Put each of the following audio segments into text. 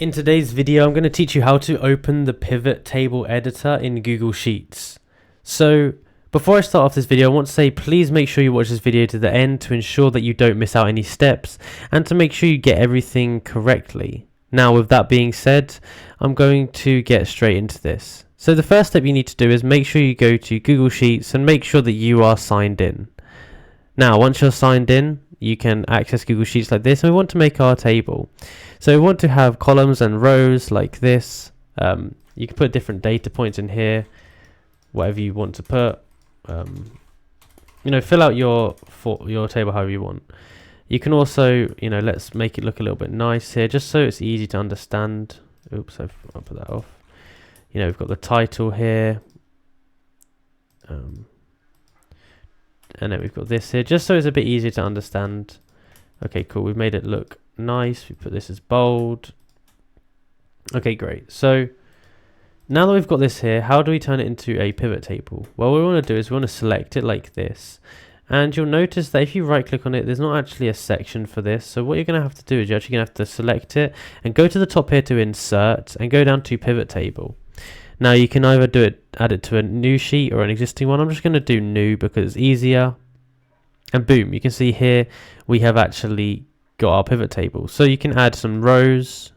In today's video, I'm going to teach you how to open the pivot table editor in Google Sheets. So before I start off this video, I want to say please make sure you watch this video to the end to ensure that you don't miss out any steps and to make sure you get everything correctly. Now, with that being said, I'm going to get straight into this. So the first step you need to do is make sure you go to Google Sheets and make sure that you are signed in. Now, once you're signed in, you can access Google Sheets like this, and we want to make our table. So we want to have columns and rows like this. You can put different data points in here, whatever you want to put. Fill out your table however you want. You can also, let's make it look a little bit nice here, just so it's easy to understand. Oops, I'll put that off. We've got the title here. And then we've got this here, just so it's a bit easier to understand. Okay, cool. We've made it look nice. We put this as bold. Okay, great. So now that we've got this here, how do we turn it into a pivot table? Well, what we want to do is we want to select it like this. And you'll notice that if you right click on it, there's not actually a section for this. So what you're going to have to do is you're actually going to have to select it and go to the top here to insert and go down to pivot table. Now you can either add it to a new sheet or an existing one. I'm just going to do new because it's easier. And boom, you can see here we have actually got our pivot table. So you can add some rows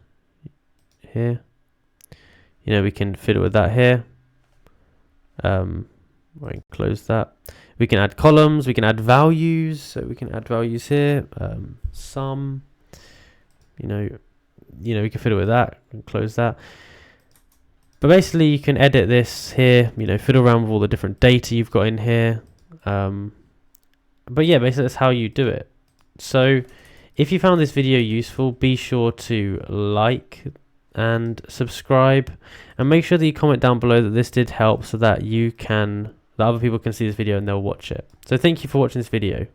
here. We can fiddle with that here. I can close that. We can add columns. We can add values. So we can add values here. Sum. We can fiddle with that. And close that. But basically, you can edit this here. Fiddle around with all the different data you've got in here. But yeah, basically that's how you do it. So if you found this video useful, be sure to like and subscribe, and make sure that you comment down below that this did help, so that other people can see this video and they'll watch it. So thank you for watching this video.